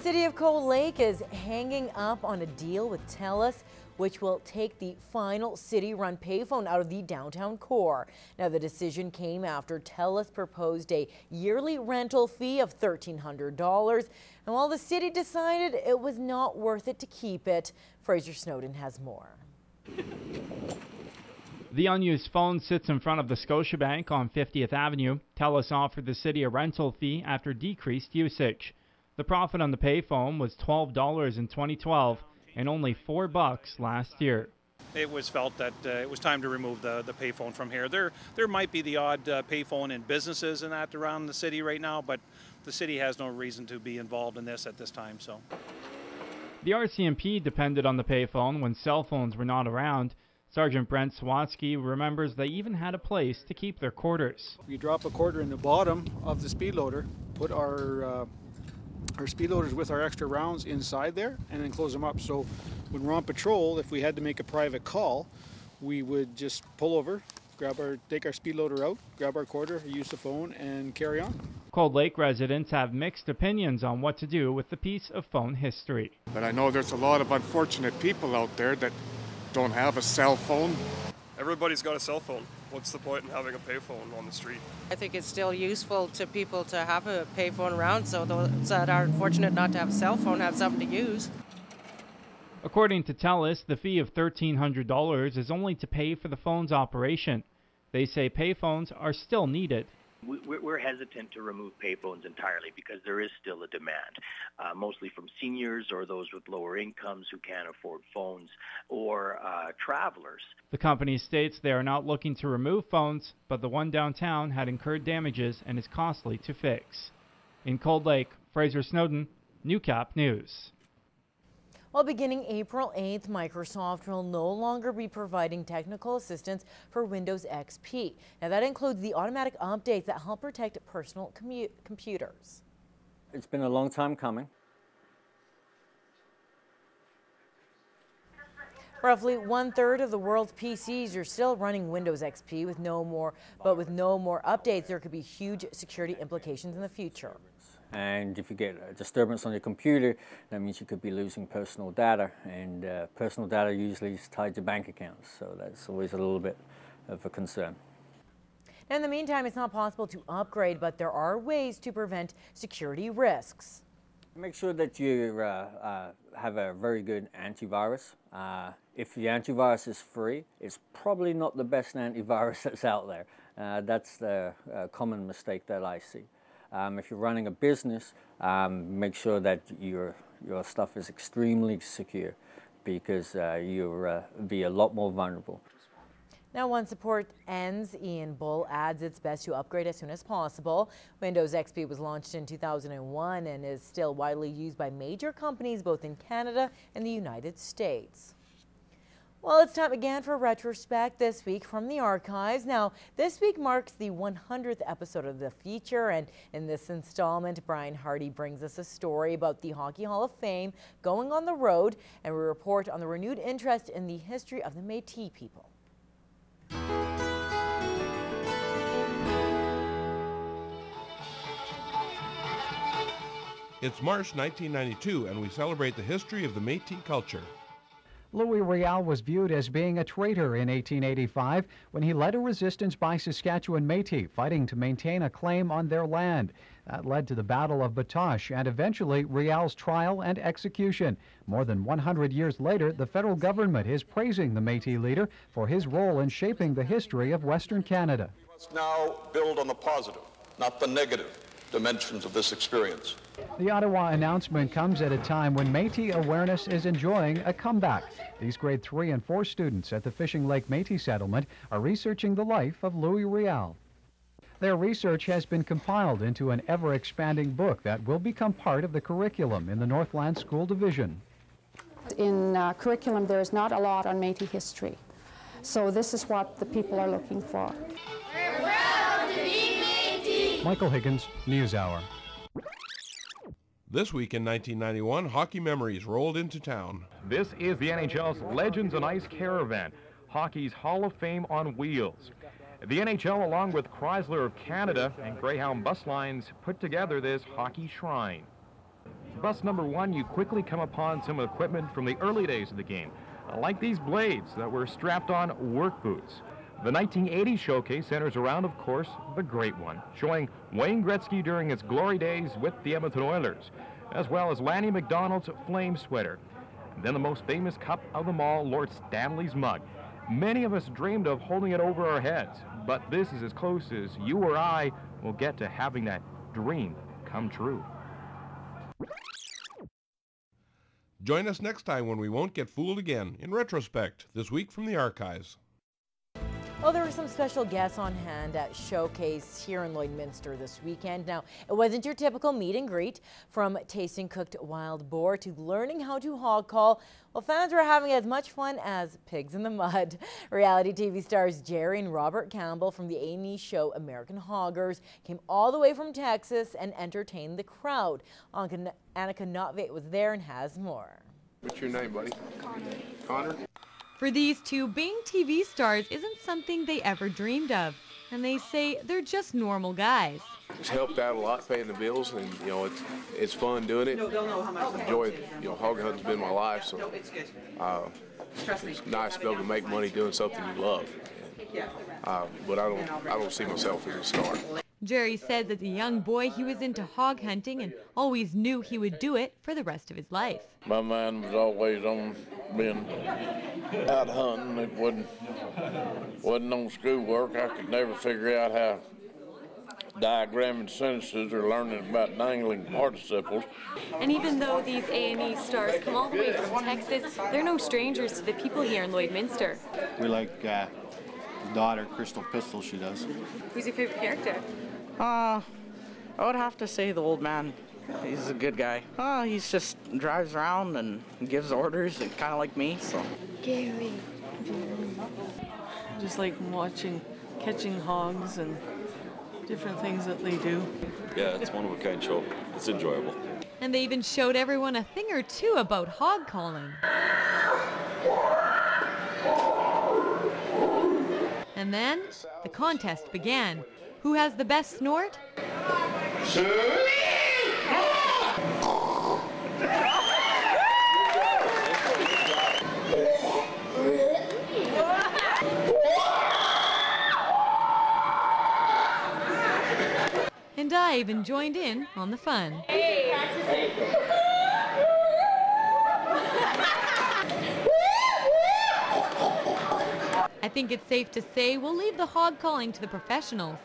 City of Cold Lake is hanging up on a deal with TELUS, which will take the final city-run payphone out of the downtown core. Now, the decision came after TELUS proposed a yearly rental fee of $1,300, and while the city decided it was not worth it to keep it, Fraser Snowden has more. The unused phone sits in front of the Scotiabank on 50th Avenue. TELUS offered the city a rental fee after decreased usage. The profit on the payphone was $12 in 2012 and only $4 last year. It was felt that it was time to remove the payphone from here. There might be the odd payphone in businesses and that around the city right now, but the city has no reason to be involved in this at this time. So, the RCMP depended on the payphone when cell phones were not around. Sergeant Brent Swatsky remembers they even had a place to keep their quarters. We drop a quarter in the bottom of the speed loader, put our speed loaders with our extra rounds inside there, and then close them up. So when we're on patrol, if we had to make a private call, we would just pull over, take our speed loader out, grab our quarter, use the phone, and carry on. Cold Lake residents have mixed opinions on what to do with the piece of phone history. But I know there's a lot of unfortunate people out there that don't have a cell phone. Everybody's got a cell phone. What's the point in having a payphone on the street? I think it's still useful to people to have a payphone around, so those that are fortunate not to have a cell phone have something to use. According to TELUS, the fee of $1,300 is only to pay for the phone's operation. They say payphones are still needed. We're hesitant to remove payphones entirely because there is still a demand, mostly from seniors or those with lower incomes who can't afford phones, or travelers. The company states they are not looking to remove phones, but the one downtown had incurred damages and is costly to fix. In Cold Lake, Fraser Snowden, Newcap News. Well, beginning April 8th, Microsoft will no longer be providing technical assistance for Windows XP. Now, that includes the automatic updates that help protect personal computers. It's been a long time coming. Roughly 1/3 of the world's PCs are still running Windows XP with no more updates. There could be huge security implications in the future. And if you get a disturbance on your computer, that means you could be losing personal data, and personal data usually is tied to bank accounts, so that's always a little bit of a concern. Now, in the meantime, it's not possible to upgrade, but there are ways to prevent security risks. Make sure that you have a very good antivirus. If the antivirus is free, it's probably not the best antivirus that's out there. That's the common mistake that I see. If you're running a business, make sure that your stuff is extremely secure, because you'll be a lot more vulnerable. Now, once support ends, Ian Bull adds it's best to upgrade as soon as possible. Windows XP was launched in 2001 and is still widely used by major companies both in Canada and the United States. Well, it's time again for Retrospect this week from the archives. Now, this week marks the 100th episode of the feature, and in this installment, Brian Hardy brings us a story about the Hockey Hall of Fame going on the road, and we report on the renewed interest in the history of the Métis people. It's March 1992, and we celebrate the history of the Métis culture. Louis Riel was viewed as being a traitor in 1885 when he led a resistance by Saskatchewan Métis fighting to maintain a claim on their land. That led to the Battle of Batoche and eventually Riel's trial and execution. More than 100 years later, the federal government is praising the Métis leader for his role in shaping the history of Western Canada. We must now build on the positive, not the negative, dimensions of this experience. The Ottawa announcement comes at a time when Métis awareness is enjoying a comeback. These grade 3 and 4 students at the Fishing Lake Métis settlement are researching the life of Louis Riel. Their research has been compiled into an ever-expanding book that will become part of the curriculum in the Northland School Division. In curriculum, there is not a lot on Métis history. So this is what the people are looking for. We're proud to be Métis. Michael Higgins, NewsHour. This week in 1991, hockey memories rolled into town. This is the NHL's Legends and Ice Caravan, hockey's Hall of Fame on wheels. The NHL, along with Chrysler of Canada and Greyhound Bus Lines, put together this hockey shrine. bus number 1, you quickly come upon some equipment from the early days of the game, like these blades that were strapped on work boots. The 1980 showcase centers around, of course, the Great One, showing Wayne Gretzky during his glory days with the Edmonton Oilers, as well as Lanny McDonald's flame sweater. Then the most famous cup of them all, Lord Stanley's mug. Many of us dreamed of holding it over our heads, but this is as close as you or I will get to having that dream come true. Join us next time when we won't get fooled again in Retrospect, this week from the archives. Well, there were some special guests on hand at Showcase here in Lloydminster this weekend. Now, it wasn't your typical meet and greet. From tasting cooked wild boar to learning how to hog call, well, fans were having as much fun as pigs in the mud. Reality TV stars Jerry and Robert Campbell from the A&E show American Hoggers came all the way from Texas and entertained the crowd. Annika Notveit was there and has more. What's your name, buddy? Connor. For these two, being TV stars isn't something they ever dreamed of, and they say they're just normal guys. It's helped out a lot paying the bills, and you know it's fun doing it. Enjoy, hog hunting's been my life, so it's nice to be able to make money doing something you love. But I don't see myself as a star. Jerry said that the young boy, he was into hog hunting and always knew he would do it for the rest of his life. My mind was always on being out hunting. It wasn't on schoolwork. I could never figure out how diagramming sentences or learning about dangling participles. And even though these A&E stars come all the way from Texas, they're no strangers to the people here in Lloydminster. We like the daughter, Crystal Pistol, she does. Who's your favorite character? I would have to say the old man. He's a good guy. He's just drives around and gives orders, and kind of like me. So. Gary. Just like catching hogs and different things that they do. Yeah, it's one of a kind show. It's enjoyable. And they even showed everyone a thing or two about hog calling. And then the contest began. Who has the best snort? And I even joined in on the fun. I think it's safe to say we'll leave the hog calling to the professionals.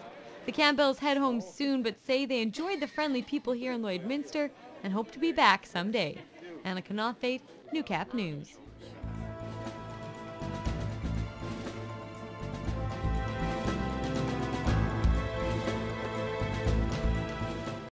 The Campbells head home soon, but say they enjoyed the friendly people here in Lloydminster and hope to be back someday. Annika Notveit, Newcap News.